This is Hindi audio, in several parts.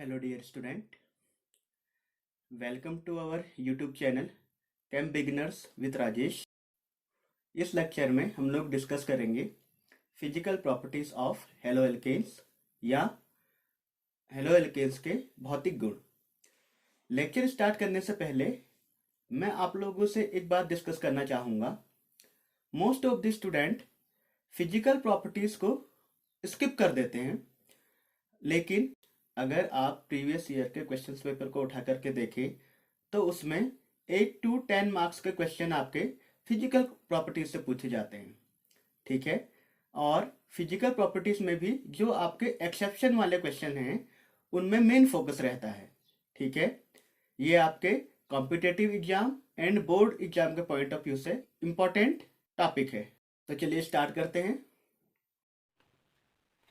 Hello dear student, welcome to our YouTube channel Chem Beginners with Rajesh. इस लेक्चर में हम लोग डिस्कस करेंगे physical properties of haloalkanes या हेलो एल्केन्स के भौतिक गुण। लेक्चर स्टार्ट करने से पहले मैं आप लोगों से एक बात डिस्कस करना चाहूँगा। Most of the student physical properties को स्किप कर देते हैं, लेकिन अगर आप प्रीवियस ईयर के क्वेश्चंस पेपर को उठा करके देखें तो उसमें 8 to 10 मार्क्स के क्वेश्चन आपके फिजिकल प्रॉपर्टीज से पूछे जाते हैं, ठीक है। और फिजिकल प्रॉपर्टीज में भी जो आपके एक्सेप्शन वाले क्वेश्चन हैं उनमें मेन फोकस रहता है, ठीक है। ये आपके competitive exam and board exam के पॉइंट ऑफ व्यू से इम्पोर्टेंट टॉपिक है। तो चलिए स्टार्ट करते हैं।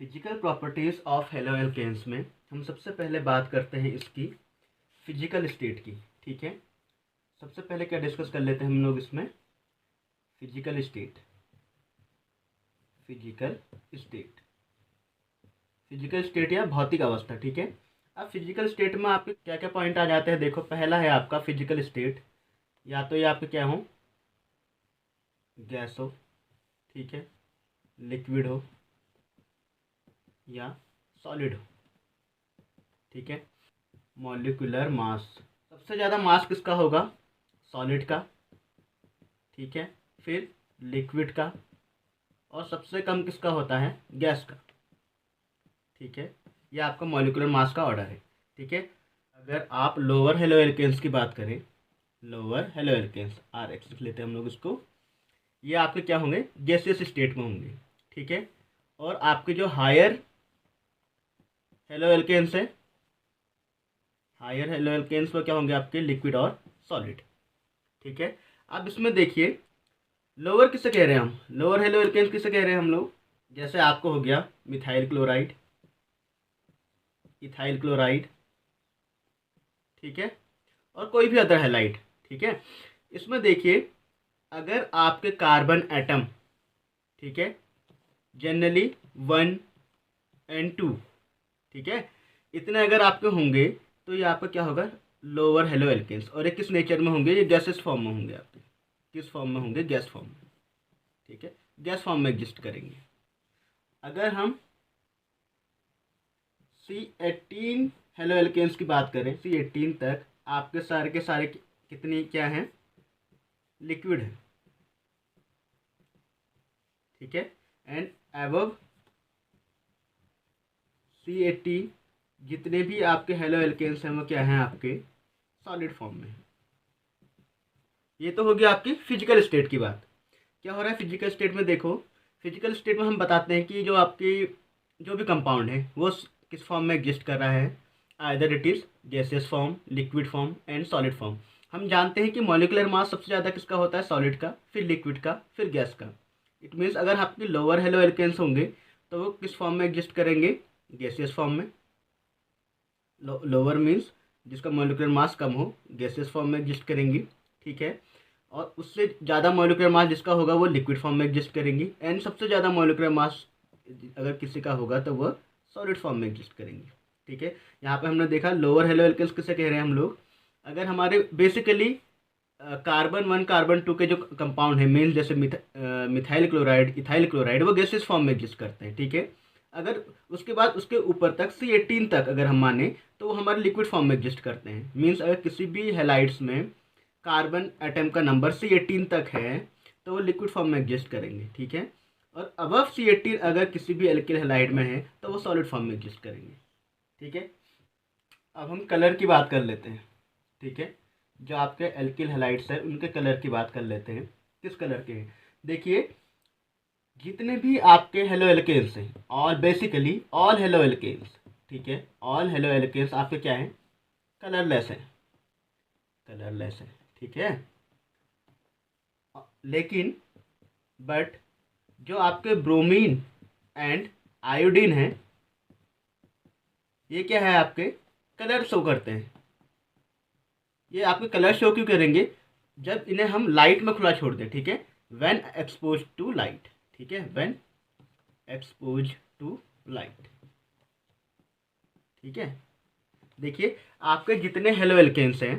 Physical properties of haloalkanes में हम सबसे पहले बात करते हैं इसकी फिजिकल स्टेट की, ठीक है। सबसे पहले क्या डिस्कस कर लेते हैं हम लोग इसमें, फिजिकल स्टेट। फिजिकल स्टेट या भौतिक अवस्था, ठीक है। अब फिजिकल स्टेट में आपके क्या क्या पॉइंट आ जाते हैं, देखो। पहला है आपका फिजिकल स्टेट, या तो ये आपके क्या हो, गैस हो, ठीक है, लिक्विड हो या सॉलिड हो, ठीक है। मॉलिक्यूलर मास, सबसे ज़्यादा मास किसका होगा, सॉलिड का, ठीक है। फिर लिक्विड का, और सबसे कम किसका होता है, गैस का, ठीक है। ये आपका मॉलिक्यूलर मास का ऑर्डर है, ठीक है। अगर आप लोअर हेलो एल्केन्स की बात करें, लोअर हेलो एल्केन्स RH लिख लेते हैं हम लोग इसको, ये आपके क्या होंगे, गैसियस स्टेट में होंगे, ठीक है। और आपके जो हायर हेलो एल्केन्स है, हायर हेलो एल्केन्स में क्या होंगे आपके, लिक्विड और सॉलिड, ठीक है। अब इसमें देखिए लोअर किसे कह रहे हैं हम, लोअर हेलो एल्केन्स किसे कह रहे हैं हम लोग, जैसे आपको हो गया मिथाइल क्लोराइड, इथाइल क्लोराइड, ठीक है, और कोई भी अदर हैलाइड, ठीक है। इसमें देखिए अगर आपके कार्बन एटम, ठीक है, जनरली 1 and 2, ठीक है, इतने अगर आपके होंगे तो ये आपका क्या होगा, लोअर हेलो एल्केन्स। और ये किस नेचर में होंगे, ये गैसेस फॉर्म में होंगे आपके, किस फॉर्म में होंगे, गैस फॉर्म में, ठीक है, गैस फॉर्म में एग्जिस्ट करेंगे। अगर हम C18 हेलो एल्केन्स की बात करें, C18 तक आपके सारे के सारे कितनी क्या हैं, लिक्विड है, ठीक है। एंड अबव C18 जितने भी आपके हेलो एल्केन्स हैं वो क्या हैं, आपके सॉलिड फॉर्म में। ये तो हो गया आपकी फिजिकल स्टेट की बात। क्या हो रहा है फिजिकल स्टेट में, देखो फिजिकल स्टेट में हम बताते हैं कि जो आपकी जो भी कंपाउंड है वो किस फॉर्म में एग्जिस्ट कर रहा है, either it is gaseous form, liquid form and solid form. हम जानते हैं कि मॉलिकुलर मास सबसे ज़्यादा किसका होता है, सॉलिड का, फिर लिक्विड का, फिर गैस का। इट मीन्स अगर आपकी लोअर हेलो एल्केन्स होंगे तो वो किस फॉर्म में एग्जिस्ट करेंगे, गैसियस फॉर्म में। लोअर मीन्स जिसका मॉलिकुलर मास कम हो, गैसियस फॉर्म में एग्जिस्ट करेंगी, ठीक है। और उससे ज़्यादा मॉलिकुलर मास जिसका होगा वो लिक्विड फॉर्म में एग्जिस्ट करेंगी। एंड सबसे ज़्यादा मॉलिकुलर मास अगर किसी का होगा तो वह सॉलिड फॉर्म में एग्जिस्ट करेंगी, ठीक है। यहाँ पे हमने देखा लोअर हेलो एल्केन्स किसे कह रहे हैं हम लोग, अगर हमारे बेसिकली कार्बन 1 कार्बन 2 के जो कंपाउंड है मेन, जैसे मिथाइल क्लोराइड, इथाइल क्लोराइड, वो गैसेस फॉर्म में एग्जिस्ट करते हैं, ठीक है। अगर उसके बाद उसके ऊपर तक C18 तक अगर हम माने तो वो हमारे लिक्विड फॉर्म में एग्जिस्ट करते हैं। मीन्स अगर किसी भी हेलाइड्स में कार्बन एटम का नंबर C18 तक है तो वो लिक्विड फॉर्म में एग्जिस्ट करेंगे, ठीक है। और अबव C18 अगर किसी भी एल्किल हेलाइड में है तो वो सॉलिड फॉर्म में एग्जिस्ट करेंगे, ठीक है। अब हम कलर की बात कर लेते हैं, ठीक है। जो आपके एल्किल हेलाइड्स है उनके कलर की बात कर लेते हैं, किस कलर के हैं। देखिए जितने भी आपके हेलो एल्केन्स हैं, और बेसिकली ऑल हेलो एल्केन्स, ठीक है, ऑल हेलो एल्केन्स आपके क्या हैं, कलरलेस है, कलरलेस है, ठीक है। लेकिन बट जो आपके ब्रोमीन एंड आयोडीन है ये क्या है, आपके कलर शो करते हैं। ये आपके कलर शो क्यों करेंगे, जब इन्हें हम लाइट में खुला छोड़ दें, ठीक है, व्हेन एक्सपोज टू लाइट, ठीक है, व्हेन एक्सपोज टू लाइट, ठीक है। देखिए आपके जितने हेलो एल्केन्स हैं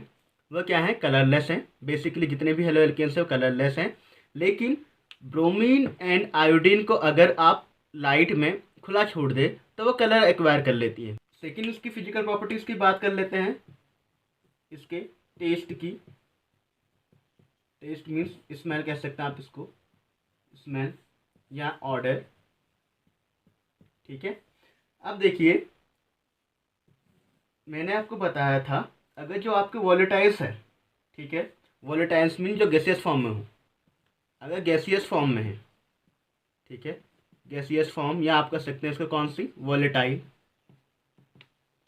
वो क्या है, कलरलेस हैं। बेसिकली जितने भी हेलो एल्केन्स हैं वो कलरलेस हैं। लेकिन ब्रोमीन एंड आयोडीन को अगर आप लाइट में खुला छोड़ दे तो वो कलर एक्वायर कर लेती है। सेकेंड उसकी फिजिकल प्रॉपर्टीज़ की बात कर लेते हैं, इसके टेस्ट की। टेस्ट मीन्स स्मेल कह सकते हैं आप इसको, स्मेल या ऑर्डर, ठीक है। अब देखिए मैंने आपको बताया था अगर जो आपके वॉलेटाइल्स है, ठीक है, वॉलेटाइल्स मीन जो गैसियस फॉर्म में हो, अगर गैसियस फॉर्म में है, ठीक है, गैसियस फॉर्म या आप कह सकते हैं इसको कौन सी, वॉलेटाइल,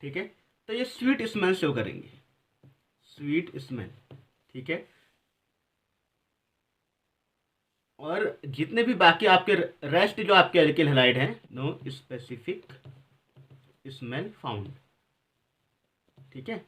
ठीक है, तो ये स्वीट स्मेल शो करेंगे, स्वीट स्मेल, ठीक है। और जितने भी बाकी आपके रेस्ट जो आपके एल्किल हैलाइड हैं, नो स्पेसिफिक स्मेल फाउंड, ठीक है।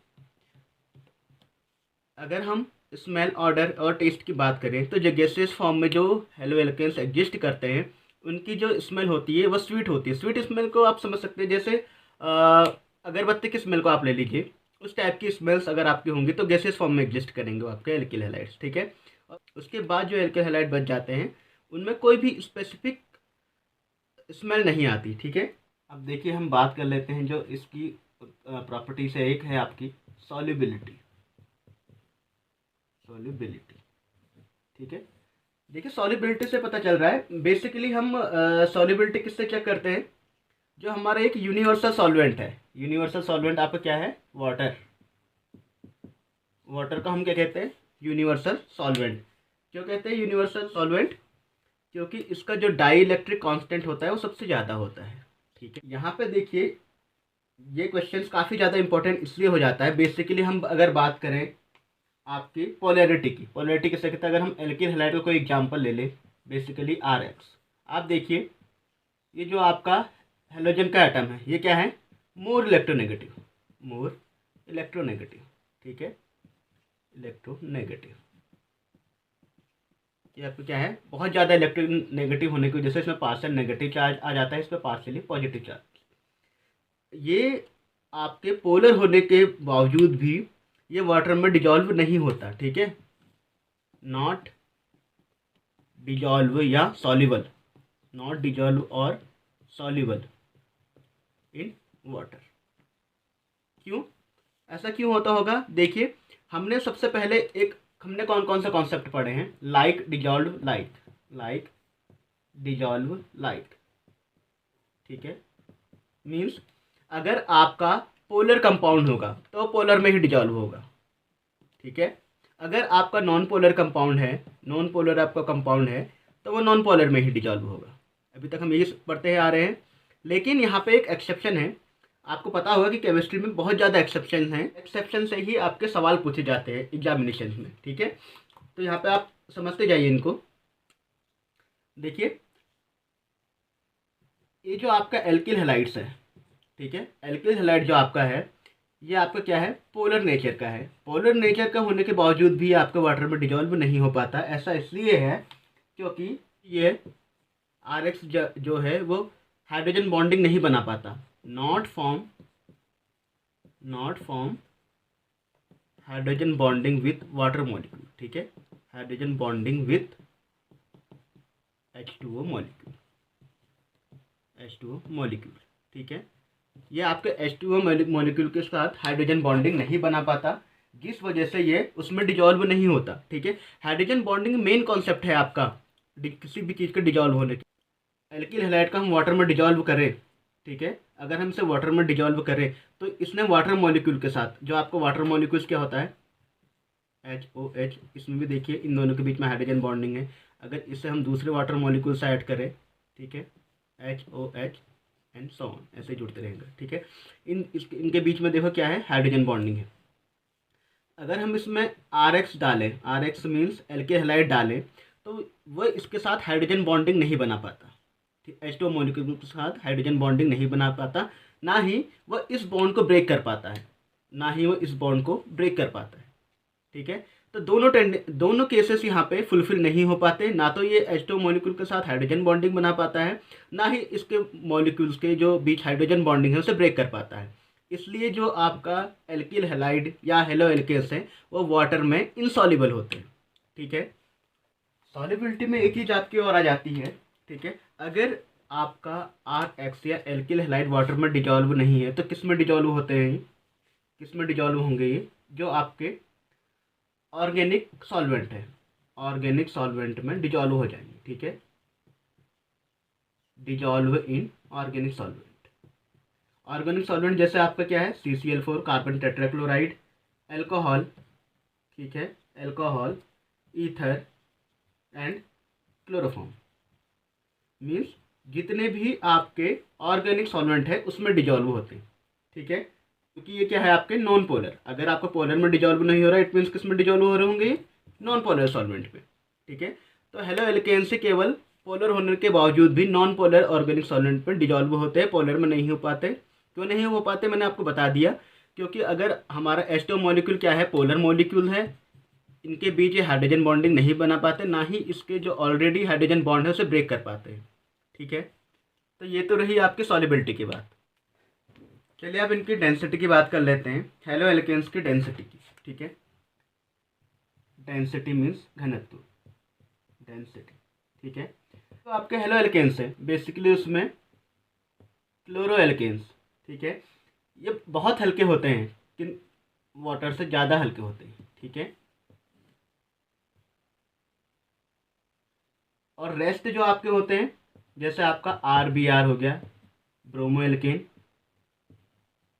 अगर हम स्मेल, ऑर्डर और टेस्ट की बात करें तो जो गैसियस फॉर्म में जो हेलो एल्केन्स एग्जिस्ट करते हैं उनकी जो स्मेल होती है वो स्वीट होती है। स्वीट स्मेल को आप समझ सकते हैं जैसे अगरबत्ती की स्मेल को आप ले लीजिए, उस टाइप की स्मेल्स अगर आपकी होंगी तो गैसियस फॉर्म में एग्जिस्ट करेंगे वो आपके एल्किल हैलाइड्स, ठीक है। और उसके बाद जो एल्किल हैलाइड बच जाते हैं उनमें कोई भी स्पेसिफिक स्मेल नहीं आती, ठीक है। अब देखिए हम बात कर लेते हैं जो इसकी प्रॉपर्टी से एक है आपकी सॉल्युबिलिटी, सॉल्युबिलिटी, ठीक है। देखिए सॉल्युबिलिटी से पता चल रहा है बेसिकली हम सॉल्युबिलिटी किससे चेक करते हैं, जो हमारा एक यूनिवर्सल सॉल्वेंट है। यूनिवर्सल सॉल्वेंट आपका क्या है, वाटर। वाटर को हम क्या कहते हैं, यूनिवर्सल सॉल्वेंट। क्यों कहते हैं यूनिवर्सल सॉल्वेंट, क्योंकि इसका जो डाई इलेक्ट्रिक कॉन्स्टेंट होता है वो सबसे ज़्यादा होता है, ठीक है। यहाँ पे देखिए ये क्वेश्चन काफ़ी ज़्यादा इंपॉर्टेंट इसलिए हो जाता है, बेसिकली हम अगर बात करें आपकी पोलैरिटी की, पोलैरिटी किससे कहते हैं, अगर हम एल्किल हैलाइड का कोई एग्जांपल ले लें, बेसिकली RX, आप देखिए ये जो आपका हेलोजन का एटम है ये क्या है, मोर इलेक्ट्रोनेगेटिव, मोर इलेक्ट्रोनेगेटिव, ठीक है, इलेक्ट्रोनेगेटिव। ये आपको क्या है, बहुत ज़्यादा इलेक्ट्रोनेगेटिव होने की वजह से इसमें पार्शियल नेगेटिव चार्ज आ जाता है, इस पर पार्शियली पॉजिटिव चार्ज। ये आपके पोलर होने के बावजूद भी ये वाटर में डिजॉल्व नहीं होता, ठीक है, नॉट डिजॉल्व या सॉल्युबल, नॉट डिजॉल्व और सॉल्युबल इन वाटर। क्यों, ऐसा क्यों होता होगा, देखिए हमने सबसे पहले हमने कौन कौन से कॉन्सेप्ट पढ़े हैं, like dissolve like, like dissolve like, ठीक है। मीन्स अगर आपका पोलर कंपाउंड होगा तो पोलर में ही डिजॉल्व होगा, ठीक है। अगर आपका नॉन पोलर कंपाउंड है, नॉन पोलर आपका कंपाउंड है तो वो नॉन पोलर में ही डिजॉल्व होगा। अभी तक हम यही पढ़ते आ रहे हैं, लेकिन यहाँ पे एक एक्सेप्शन है। आपको पता होगा कि केमिस्ट्री में बहुत ज़्यादा एक्सेप्शन हैं, एक्सेप्शन से ही आपके सवाल पूछे जाते हैं एग्जामिनेशन में, ठीक है। तो यहाँ पे आप समझते जाइए इनको। देखिए ये जो आपका एल्किल हैलाइड्स है, ठीक है, एल्किल हैलाइड जो आपका है ये आपका क्या है, पोलर नेचर का है। पोलर नेचर का होने के बावजूद भी आपका वाटर में डिजॉल्व नहीं हो पाता। ऐसा इसलिए है क्योंकि ये RX जो है वो हाइड्रोजन बॉन्डिंग नहीं बना पाता, not form hydrogen bonding with water molecule, ठीक है, hydrogen bonding with H2O molecule, H2O molecule, ठीक है। ये आपके H2O मॉलिक्यूल के साथ हाइड्रोजन बॉन्डिंग नहीं बना पाता, जिस वजह से ये उसमें डिजॉल्व नहीं होता, ठीक है। हाइड्रोजन बॉन्डिंग मेन कॉन्सेप्ट है आपका किसी भी चीज़ का डिजॉल्व होने की। एल्किल हैलाइड का हम वाटर में डिजॉल्व करें, ठीक है, अगर हम इसे वाटर में डिजॉल्व करें तो इसने वाटर मॉलिक्यूल के साथ, जो आपको वाटर मॉलिक्यूल्स क्या होता है HOH, इसमें भी देखिए इन दोनों के बीच में हाइड्रोजन बॉन्डिंग है। अगर इसे हम दूसरे वाटर मॉलिक्यूल से ऐड करें, ठीक है, HOH एंड सो ऑन, ऐसे जुड़ते रहेंगे, ठीक है। इनके बीच में देखो क्या है, हाइड्रोजन बॉन्डिंग है। अगर हम इसमें RX डालें, RX मीन्स एल्किल हैलाइड डालें, तो वह इसके साथ हाइड्रोजन बॉन्डिंग नहीं बना पाता, H2O मॉलिक्यूल के साथ हाइड्रोजन बॉन्डिंग नहीं बना पाता, ना ही वह इस बॉन्ड को ब्रेक कर पाता है, ना ही वह इस बॉन्ड को ब्रेक कर पाता है, ठीक है। तो दोनों केसेस यहाँ पे फुलफिल नहीं हो पाते, ना तो ये H2O मॉलिक्यूल के साथ हाइड्रोजन बॉन्डिंग बना पाता है, ना ही इसके मॉलिक्यूल्स के जो बीच हाइड्रोजन बॉन्डिंग है उसे ब्रेक कर पाता है। इसलिए जो आपका एल्किल हैलाइड या हेलो एल्केन्स हैं वो वाटर में इनसॉल्युबल होते हैं। ठीक है, सॉल्युबिलिटी में एक ही जात की और आ जाती है। ठीक है, अगर आपका RX या एल्किल हैलाइड वाटर में डिजॉल्व नहीं है तो किस में डिजॉल्व होते हैं ये? किस में डिजॉल्व होंगे ये? जो आपके ऑर्गेनिक सॉल्वेंट है, ऑर्गेनिक सॉल्वेंट में डिजॉल्व हो जाएंगे। ठीक है, dissolve in organic solvent. Organic solvent जैसे आपका क्या है, CCl4 कार्बन टेट्राक्लोराइड, एल्कोहल, ठीक है, alcohol, ether and chloroform. Means जितने भी आपके ऑर्गेनिक सॉल्वेंट है उसमें डिजॉल्व होते हैं। ठीक है, क्योंकि ये क्या है आपके नॉन पोलर। अगर आपका पोलर में डिजॉल्व नहीं हो रहा है इट मीन्स किस में डिजॉल्व हो रहे होंगे? नॉन पोलर सॉल्वेंट में। ठीक है, तो हेलो एल्केन से केवल पोलर होने के बावजूद भी नॉन पोलर ऑर्गेनिक सॉल्वेंट में डिजॉल्व होते हैं, पोलर में नहीं हो पाते। क्यों नहीं हो पाते मैंने आपको बता दिया, क्योंकि अगर हमारा H2 मॉलिक्यूल क्या है, पोलर मॉलिक्यूल है, इनके बीच ये हाइड्रोजन बॉन्डिंग नहीं बना पाते, ना ही इसके जो ऑलरेडी हाइड्रोजन बॉन्ड है उसे ब्रेक कर पाते हैं। ठीक है, तो ये तो रही आपकी सॉल्युबिलिटी की बात। चलिए अब इनकी डेंसिटी की बात कर लेते हैं, हेलो एल्केन्स की डेंसिटी की। ठीक है, डेंसिटी मीन्स घनत्व, डेंसिटी। ठीक है, तो आपके हेलो एल्केन्स है बेसिकली उसमें क्लोरो एल्केन्स। ठीक है, ये बहुत हल्के होते हैं, किन वाटर से ज़्यादा हल्के होते हैं। ठीक है, और रेस्ट जो आपके होते हैं जैसे आपका RBr हो गया, ब्रोमो एल्केन,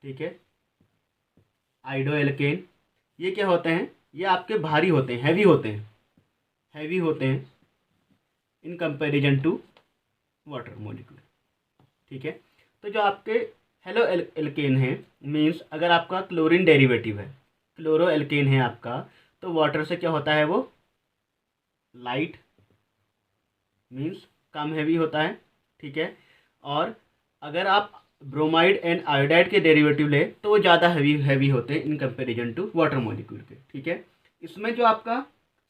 ठीक है, आइडो एल्केन, ये क्या होते हैं, ये आपके भारी होते हैं, हैवी होते हैं, हैवी होते हैं in comparison to water molecule. ठीक है, तो जो आपके हेलो एल्केन है मीन्स अगर आपका क्लोरीन डेरिवेटिव है, क्लोरो एल्केन है आपका, तो वाटर से क्या होता है वो लाइट, मीन्स कम हैवी होता है। ठीक है, और अगर आप ब्रोमाइड एंड आयोडाइड के डेरिवेटिव ले तो वो ज़्यादा हैवी होते हैं in comparison to water molecule के। ठीक है, इसमें जो आपका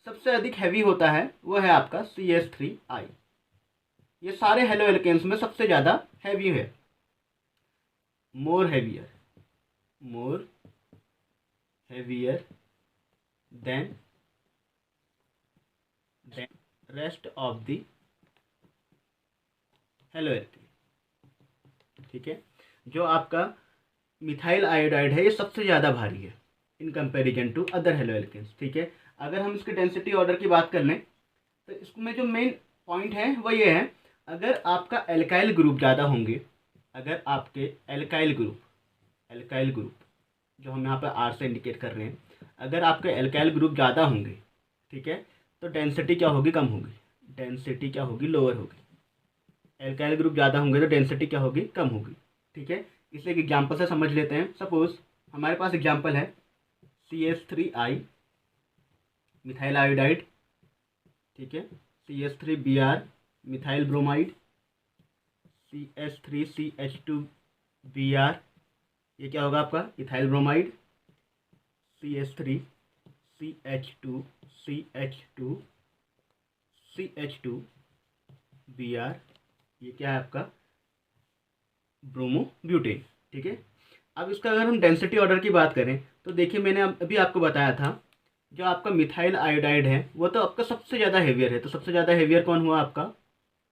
सबसे अधिक हैवी होता है वो है आपका CH3I। ये सारे हेलो एल्केन्स में सबसे ज़्यादा हैवी है, more heavier than rest of the haloalkane. ठीक है, जो आपका मिथाइल आयोडाइड है ये सबसे ज़्यादा भारी है in comparison to other haloalkanes. ठीक है, अगर हम इसके डेंसिटी ऑर्डर की बात कर लें तो इसमें जो मेन पॉइंट है वो ये है, अगर आपका एल्काइल ग्रुप ज़्यादा होंगे, अगर आपके एल्काइल ग्रुप जो हम यहाँ पर R से इंडिकेट कर रहे हैं, अगर आपके एल्काइल ग्रुप ज़्यादा होंगे, ठीक है, तो डेंसिटी क्या होगी, कम होगी, डेंसिटी क्या होगी, लोअर होगी। एल्काइल ग्रुप ज़्यादा होंगे तो डेंसिटी क्या होगी, कम होगी। ठीक है, इसे एक एग्जांपल से समझ लेते हैं। सपोज हमारे पास एग्जांपल है CH3I मिथाइल आयोडाइड, ठीक है, CH3Br मिथाइल ब्रोमाइड, CH3CH2Br, ये क्या होगा आपका इथाइल ब्रोमाइड, CH3CH2CH2Br, ये क्या है आपका ब्रोमो ब्यूटेन। ठीक है, अब इसका अगर हम डेंसिटी ऑर्डर की बात करें तो देखिए मैंने अभी आपको बताया था जो आपका मिथाइल आयोडाइड है वो तो आपका सबसे ज़्यादा हेवियर है, तो सबसे ज़्यादा हेवियर कौन हुआ आपका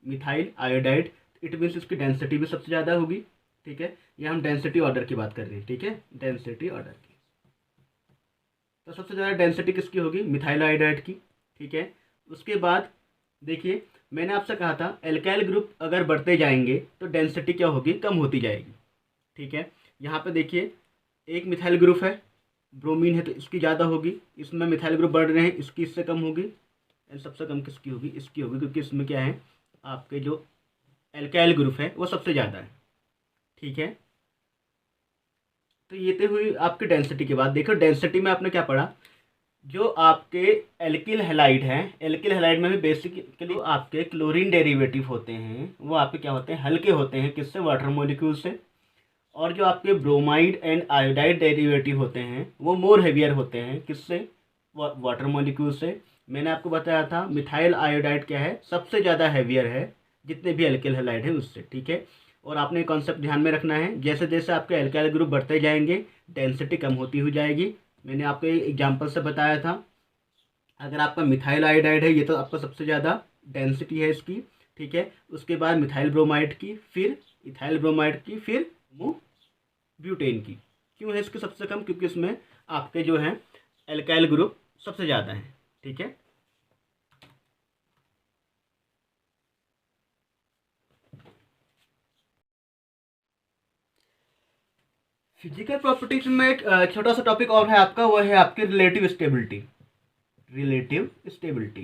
मिथाइल आयोडाइड, इट मीन्स इसकी डेंसिटी भी सबसे ज़्यादा होगी। ठीक है, ये हम डेंसिटी ऑर्डर की बात कर रहे हैं। ठीक है, डेंसिटी ऑर्डर की, तो सबसे ज़्यादा डेंसिटी किसकी होगी, मिथाइल आयोडाइड की। ठीक है, उसके बाद देखिए मैंने आपसे कहा था एल्काइल ग्रुप अगर बढ़ते जाएंगे तो डेंसिटी क्या होगी, कम होती जाएगी। ठीक है, यहाँ पे देखिए एक मिथाइल ग्रुप है, ब्रोमीन है तो इसकी ज़्यादा होगी, इसमें मिथाइल ग्रुप बढ़ रहे हैं इसकी इससे कम होगी, एंड सबसे कम किसकी होगी, इसकी होगी, क्योंकि इसमें क्या है आपके जो एल्काइल ग्रुप है वो सबसे ज़्यादा है। ठीक है, तो ये तो हुई आपकी डेंसिटी की बात। देखो डेंसिटी में आपने क्या पढ़ा, जो आपके एल्किल हैलाइड हैं, एल्किल हैलाइड में भी बेसिकली आपके क्लोरीन डेरिवेटिव होते हैं वो आपके क्या होते हैं, हल्के होते हैं, किससे, वाटर मॉलिक्यूल से। और जो आपके ब्रोमाइड एंड आयोडाइड डेरिवेटिव होते हैं वो मोर हेवियर होते हैं, किससे, वाटर मॉलिक्यूल से। मैंने आपको बताया था मिथाइल आयोडाइड क्या है, सबसे ज़्यादा हेवियर है जितने भी एल्किल हैलाइड है उससे। ठीक है, और आपने कॉन्सेप्ट ध्यान में रखना है, जैसे जैसे आपके एल्काइल ग्रुप बढ़ते जाएंगे डेंसिटी कम होती हुई जाएगी। मैंने आपको एग्जांपल से बताया था, अगर आपका मिथाइल आयोडाइड है, ये तो आपका सबसे ज़्यादा डेंसिटी है इसकी, ठीक है। उसके बाद मिथाइल ब्रोमाइड की, फिर इथाइल ब्रोमाइड की, फिर ब्यूटेन की। क्यों है इसकी सबसे कम? क्योंकि इसमें आपके जो हैं एल्काइल ग्रुप सबसे ज़्यादा हैं, ठीक है। फिजिकल प्रॉपर्टीज में एक छोटा सा टॉपिक और है आपका, वो है आपकी रिलेटिव स्टेबिलिटी। रिलेटिव स्टेबिलिटी,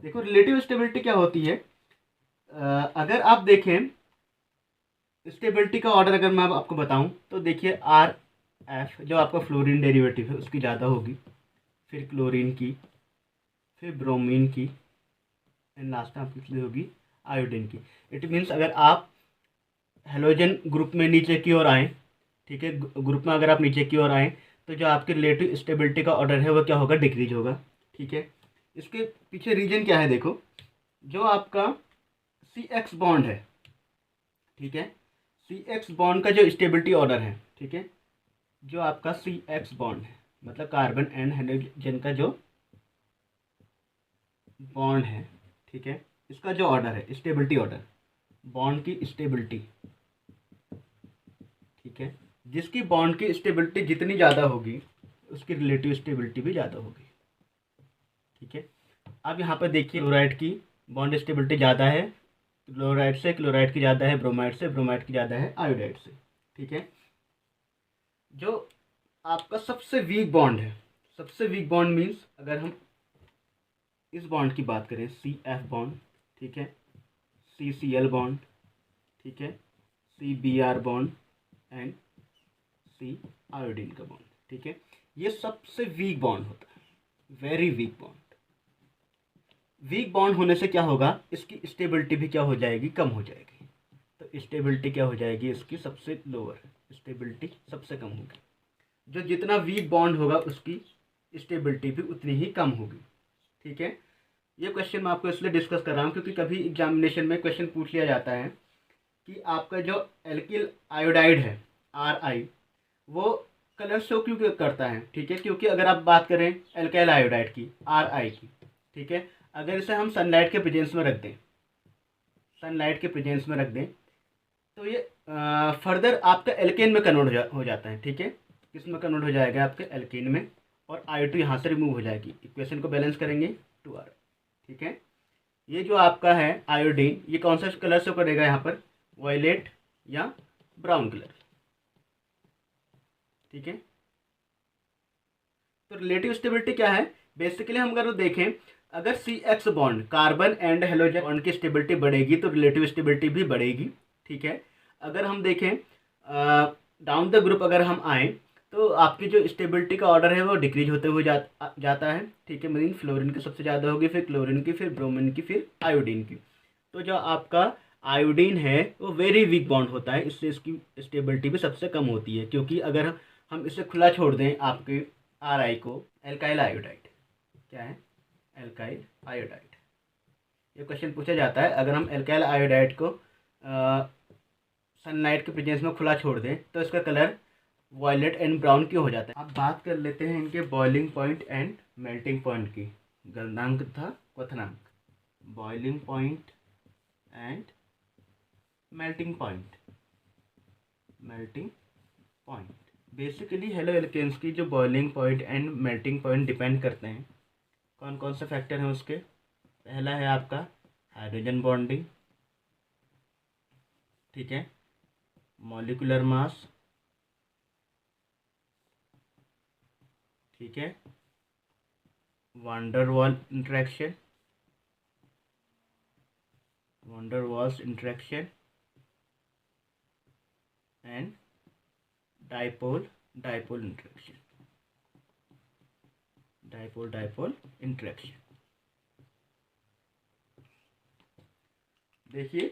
देखो रिलेटिव स्टेबिलिटी क्या होती है। अगर आप देखें स्टेबिलिटी का ऑर्डर अगर मैं आपको बताऊं तो देखिए आर एफ जो आपका फ्लोरीन डेरिवेटिव है उसकी ज़्यादा होगी, फिर क्लोरीन की, फिर ब्रोमीन की, एंड लास्ट में आपकी होगी आयोडीन की। इट मीन्स अगर आप हेलोजन ग्रुप में नीचे की ओर आएँ, ठीक है, ग्रुप में अगर आप नीचे की ओर आएँ तो जो आपकी रिलेटिव स्टेबिलिटी का ऑर्डर है वो क्या होगा? डिक्रीज होगा, ठीक है। इसके पीछे रीजन क्या है? देखो, जो आपका सी एक्स बॉन्ड है, ठीक है, सी एक्स बॉन्ड का जो स्टेबिलिटी ऑर्डर है, ठीक है, जो आपका सी एक्स बॉन्ड है मतलब कार्बन एंड हाइड्रोजन का जो बॉन्ड है, ठीक है, इसका जो ऑर्डर है स्टेबिलिटी ऑर्डर, बॉन्ड की स्टेबिलिटी, ठीक है, जिसकी बॉन्ड की स्टेबिलिटी जितनी ज़्यादा होगी उसकी रिलेटिव स्टेबिलिटी भी ज़्यादा होगी, ठीक है। अब यहाँ पर देखिए क्लोराइड की बॉन्ड स्टेबिलिटी ज़्यादा है क्लोराइड से, क्लोराइड की ज़्यादा है ब्रोमाइड से, ब्रोमाइड की ज़्यादा है आयोडाइड से, ठीक है। जो आपका सबसे वीक बॉन्ड है, सबसे वीक बॉन्ड मीन्स अगर हम इस बॉन्ड की बात करें, सी एफ बॉन्ड, ठीक है, सी सी एल बॉन्ड, ठीक है, C B R bond and C iodine का बॉन्ड, ठीक है, ये सबसे वीक बॉन्ड होता है, very weak bond. Weak bond होने से क्या होगा? इसकी स्टेबिलिटी भी क्या हो जाएगी? कम हो जाएगी। तो स्टेबिलिटी क्या हो जाएगी इसकी? सबसे लोअर, स्टेबिलिटी सबसे कम होगी। जो जितना वीक बॉन्ड होगा उसकी स्टेबिलिटी भी उतनी ही कम होगी, ठीक है। ये क्वेश्चन मैं आपको इसलिए डिस्कस कर रहा हूँ क्योंकि कभी एग्जामिनेशन में क्वेश्चन पूछ लिया जाता है कि आपका जो एल्किल आयोडाइड है आर आई, वो कलर शो क्यों करता है, ठीक है। क्योंकि अगर आप बात करें एल्काइल आयोडाइड की आर आई की, ठीक है, अगर इसे हम सनलाइट के प्रेजेंस में रख दें, सनलाइट के प्रेजेंस में रख दें तो ये फर्दर आपका एल्केन में कन्वर्ट हो जाता है, ठीक है। किस में कन्वर्ट हो जाएगा? आपके एल्केन में, और आयो टू यहाँ से रिमूव हो जाएगी। इक्वेशन को बैलेंस करेंगे 2R, ठीक है। ये जो आपका है आयोडीन, ये कौन सा कलर शो करेगा यहाँ पर? वायलेट या ब्राउन कलर, ठीक है। तो रिलेटिव स्टेबिलिटी क्या है? बेसिकली हम अगर देखें, अगर C X bond carbon and halogen bond की स्टेबिलिटी बढ़ेगी तो रिलेटिव स्टेबिलिटी भी बढ़ेगी, ठीक है। अगर हम देखें डाउन द ग्रुप अगर हम आए तो आपकी जो स्टेबिलिटी का ऑर्डर है वो डिक्रीज होते हुए जाता है, ठीक है। मीन फ्लोरीन की सबसे ज़्यादा होगी, फिर क्लोरीन की, फिर ब्रोमीन की, फिर आयोडीन की। तो जो आपका आयोडीन है वो वेरी वीक बॉन्ड होता है, इससे इसकी स्टेबिलिटी भी सबसे कम होती है। क्योंकि अगर हम इसे खुला छोड़ दें आपके आर आई को, एल्काइल आयोडाइड, क्या है? Alkyl iodide. ये क्वेश्चन पूछा जाता है, अगर हम एल्काइल आयोडाइड को सनलाइट के प्रेजेंस में खुला छोड़ दें तो इसका कलर वॉयलेट एंड ब्राउन क्यों हो जाता है? अब बात कर लेते हैं इनके boiling point and melting point की। गलनांक तथा क्वथनांक, boiling point and melting point. Melting point basically haloalkanes की जो boiling point and melting point depend करते हैं, कौन कौन से फैक्टर हैं उसके? पहला है आपका हाइड्रोजन बॉन्डिंग, ठीक है, मॉलिक्यूलर मास, ठीक है, van der Waal interaction, van der Waals interaction and dipole dipole interaction, dipole dipole interaction. देखिए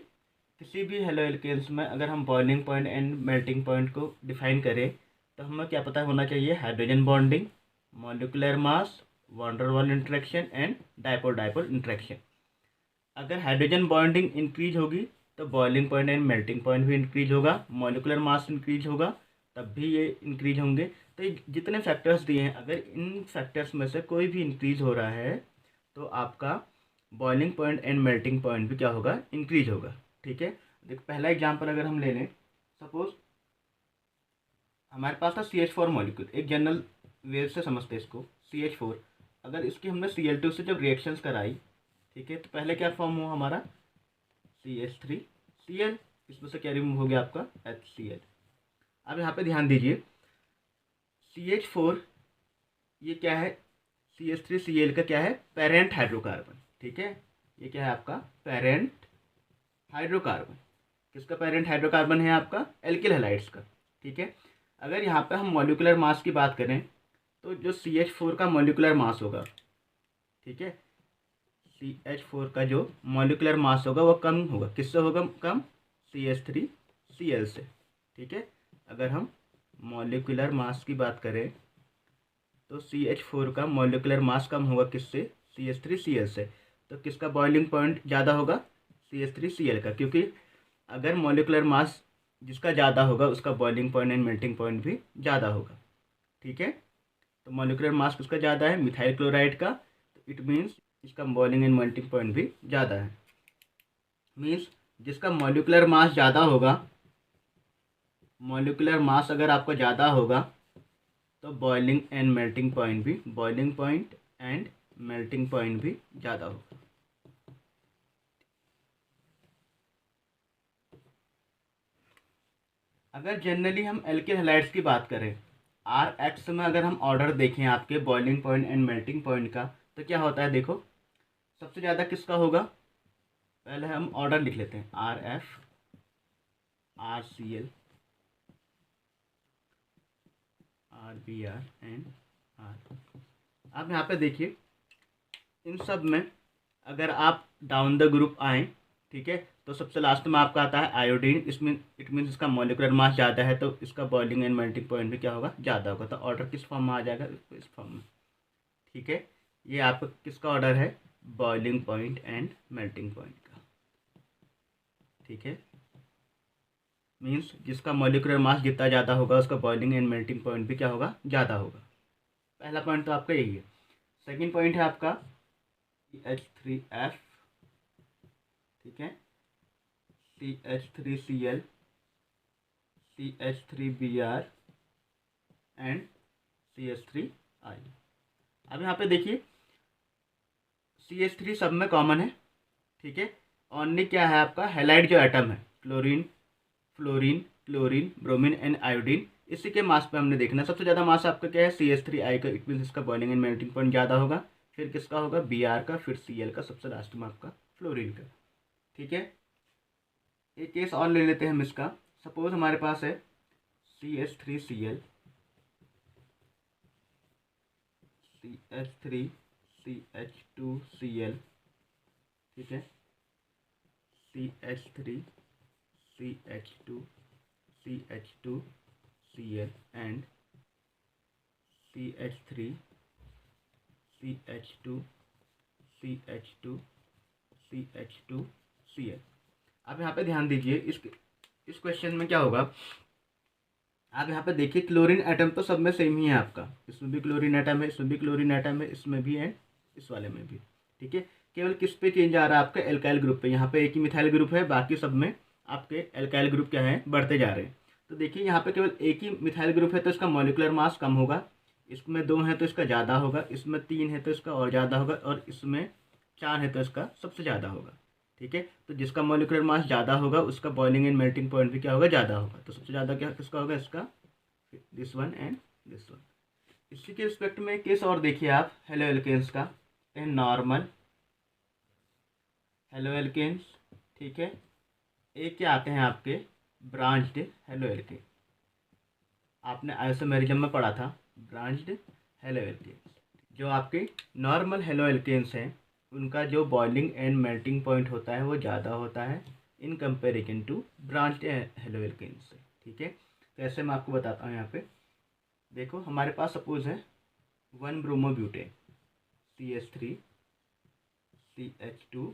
किसी भी हेलो एल्केन्स में अगर हम boiling point and melting point को डिफाइन करें तो हमें क्या पता होना चाहिए? Hydrogen bonding, molecular mass, van der Waal interaction and dipole dipole interaction. अगर हाइड्रोजन बॉन्डिंग इंक्रीज होगी तो boiling point and melting point भी इंक्रीज होगा, मॉलिकुलर मास इंक्रीज होगा, तब भी ये इंक्रीज होंगे। तो ये जितने फैक्टर्स दिए हैं, अगर इन फैक्टर्स में से कोई भी इंक्रीज हो रहा है तो आपका boiling point and melting point भी क्या होगा, इंक्रीज होगा। ठीक है, देखो पहला एग्जांपल अगर हम ले लें, सपोज हमारे पास था CH4 मॉलिक्यूल, एक जनरल वे से समझते हैं इसको, CH4। अगर इसकी हमने Cl2 से जब रिएक्शंस कराई, ठीक है, तो पहले क्या फॉर्म हुआ हमारा CH3Cl, इसमें से क्या रिमूव हो गया आपका HCl। अब यहाँ पे ध्यान दीजिए, CH4 ये क्या है, CH3Cl का क्या है, पेरेंट हाइड्रोकार्बन। ठीक है, ये क्या है आपका पेरेंट हाइड्रोकार्बन। किसका पेरेंट हाइड्रोकार्बन है, आपका एल्किल हैलाइड्स का। ठीक है, अगर यहाँ पे हम मॉलिकुलर मास की बात करें तो जो CH4 का मॉलिकुलर मास होगा, ठीक है, CH4 का जो मॉलिकुलर मास होगा वो कम होगा, किससे होगा कम, CH3Cl से। ठीक है, अगर हम मॉलिकुलर मास की बात करें तो CH4 का मॉलिकुलर मास कम होगा किससे, CH3Cl से। तो किसका बॉइलिंग पॉइंट ज़्यादा होगा, CH3Cl का, क्योंकि अगर मॉलिकुलर मास जिसका ज़्यादा होगा उसका boiling point and melting point भी ज़्यादा होगा। ठीक है, तो मॉलिकुलर मास किसका ज़्यादा है, मिथाइल क्लोराइड का, तो इट मीन्स इसका बॉइलिंग एंड मेल्टिंग पॉइंट भी ज़्यादा है। मीन्स जिसका मॉलिकुलर मास ज़्यादा होगा, मॉलिकुलर मास अगर आपका ज़्यादा होगा तो बॉइलिंग एंड मेल्टिंग पॉइंट भी, boiling point and melting point भी ज़्यादा होगा। अगर जनरली हम एल्किल हैलाइड्स की बात करें, RX में अगर हम ऑर्डर देखें आपके boiling point and melting point का, तो क्या होता है, देखो सबसे ज़्यादा किसका होगा, पहले हम ऑर्डर लिख लेते हैं, RF, RCl, RBr and R। अब यहाँ पे देखिए इन सब में अगर आप डाउन द ग्रुप आए, ठीक है, तो सबसे लास्ट में आपका आता है आयोडीन। इसमें इट मीन्स इसका मॉलिकुलर मास ज़्यादा है तो इसका बॉइलिंग एंड मेल्टिंग पॉइंट भी क्या होगा, ज़्यादा होगा। तो ऑर्डर किस फॉर्म में आ जाएगा, इस फॉर्म में। ठीक है, ये आपका किसका ऑर्डर है, boiling point and melting point का। ठीक है, मीन्स जिसका मॉलिकुलर मास जितना ज़्यादा होगा उसका बॉइलिंग एंड मेल्टिंग पॉइंट भी क्या होगा, ज़्यादा होगा। पहला पॉइंट तो आपका यही है। सेकेंड पॉइंट है आपका CH3F, ठीक है, CH3Cl, CH3Br एंड CH3I। अब यहाँ पे देखिए CH3 सब में कॉमन है। ठीक है, ओनली क्या है आपका हैलाइड जो एटम है, chlorine, fluorine, chlorine, bromine and iodine, इसी के मास पे हमने देखना। सबसे ज़्यादा मास आपका क्या है, CH3I का, इट मीन्स इसका बॉइलिंग एंड मेल्टिंग पॉइंट ज़्यादा होगा। फिर किसका होगा, Br का, फिर Cl का, सबसे लास्ट में आपका फ्लोरीन का। ठीक है, एक केस और ले लेते हैं हम इसका। सपोज हमारे पास है CH3Cl, CH3, CH2Cl, ठीक है, CH3, CH2, CH2Cl and CH3, CH2, CH2, CH2Cl। अब यहाँ पे ध्यान दीजिए, इस क्वेश्चन में क्या होगा, आप यहाँ पे देखिए क्लोरीन एटम तो सब में सेम ही है आपका, इसमें भी क्लोरीन एटम है, इसमें भी क्लोरीन एटम है, इसमें भी है, इस वाले में भी। ठीक है, केवल किस पे चेंज आ रहा है आपका, एल्काइल ग्रुप पे। यहाँ पे एक ही मिथाइल ग्रुप है, बाकी सब में आपके एल्काइल ग्रुप क्या है, बढ़ते जा रहे हैं। तो देखिए यहाँ पे केवल एक ही मिथाइल ग्रुप है तो इसका मॉलिकुलर मास कम होगा, इसमें 2 है तो इसका ज़्यादा होगा, इसमें 3 है तो इसका और ज़्यादा होगा, और इसमें 4 है तो इसका सबसे ज़्यादा होगा। ठीक है, तो जिसका मॉलिकुलर मास ज़्यादा होगा उसका बॉइलिंग एंड मेल्टिंग पॉइंट भी क्या होगा, ज़्यादा होगा। तो सबसे ज़्यादा क्या किसका होगा, इसका, this one and this one. इसी के रिस्पेक्ट में केस और देखिए आप हेलो एल्केन्स का, ए नॉर्मल हेलो एल्केन्स। ठीक है, एक क्या आते हैं आपके ब्रांच्ड हेलो एल्केन, आपने आइसोमेरिज्म में पढ़ा था, ब्रांच्ड हेलो एल्केन्स। जो आपके नॉर्मल हेलो एल्केन्स हैं उनका जो बॉइलिंग एंड मेल्टिंग पॉइंट होता है वो ज़्यादा होता है in comparison to branched haloalkanes से। ठीक है, कैसे मैं आपको बताता हूँ। यहाँ पे देखो हमारे पास सपोज है 1 bromobutane, CH3, CH2,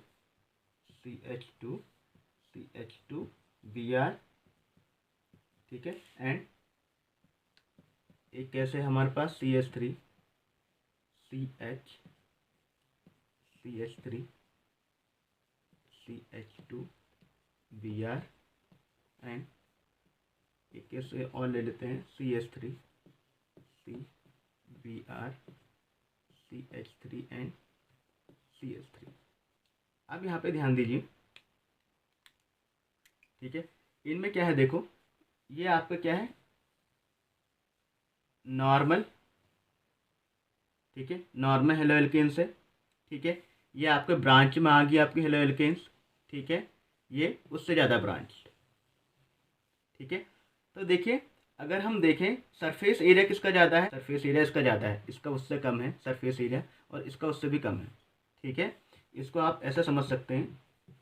CH2, CH2Br, ठीक है। एंड एक कैसे हमारे पास CH3 CH3 CH2Br एंड एक कैसे और ले लेते हैं CH3 CBr CH3 and CH3। अब यहाँ पे ध्यान दीजिए, ठीक है। इनमें क्या है देखो, ये आपका क्या है, नॉर्मल, ठीक है, नॉर्मल हेलो एल्केन्स है, ठीक है। ये आपके ब्रांच में आ गई आपकी हेलो एल्केन्स, ठीक है। ये उससे ज़्यादा ब्रांच, ठीक है। तो देखिए, अगर हम देखें सरफेस एरिया किसका ज़्यादा है, सरफेस एरिया इसका ज़्यादा है, इसका उससे कम है सरफेस एरिया, और इसका उससे भी कम है, ठीक है। इसको आप ऐसा समझ सकते हैं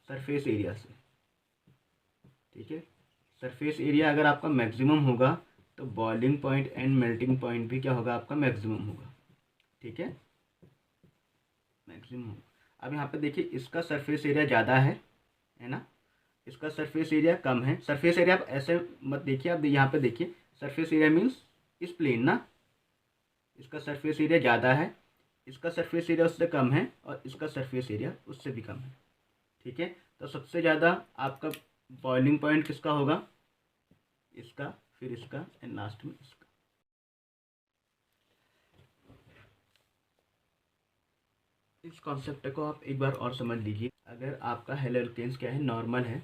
सरफेस एरिया से, ठीक है। सरफेस एरिया अगर आपका मैक्सिमम होगा तो boiling point and melting point भी क्या होगा, आपका मैक्सिमम होगा, ठीक है, मैक्सिमम होगा। अब यहाँ पे देखिए, इसका सरफेस एरिया ज़्यादा है ना, इसका सरफेस एरिया कम है। सरफेस एरिया आप ऐसे मत देखिए, आप यहाँ पे देखिए, सरफेस एरिया मीन्स इस प्लेन ना, इसका सरफेस एरिया ज़्यादा है, इसका सरफेस एरिया उससे कम है, और इसका सरफेस एरिया उससे भी कम है, ठीक है। तो सबसे ज़्यादा आपका बॉइलिंग पॉइंट किसका होगा, इसका, फिर इसका एंड लास्ट में इसका। इस कॉन्सेप्ट को आप एक बार और समझ लीजिए। अगर आपका हेलो एल्केन्स क्या है, नॉर्मल है,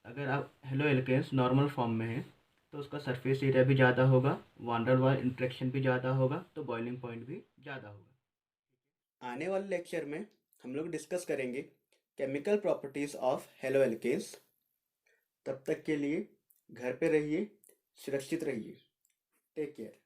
अगर आप हेलो एल्केन्स नॉर्मल फॉर्म में है तो उसका सरफेस एरिया भी ज़्यादा होगा, वान डेर वाल इंट्रैक्शन भी ज़्यादा होगा, तो बॉइलिंग पॉइंट भी ज़्यादा होगा। आने वाले लेक्चर में हम लोग डिस्कस करेंगे chemical properties of haloalkanes. तब तक के लिए घर पे रहिए, सुरक्षित रहिए, टेक केयर।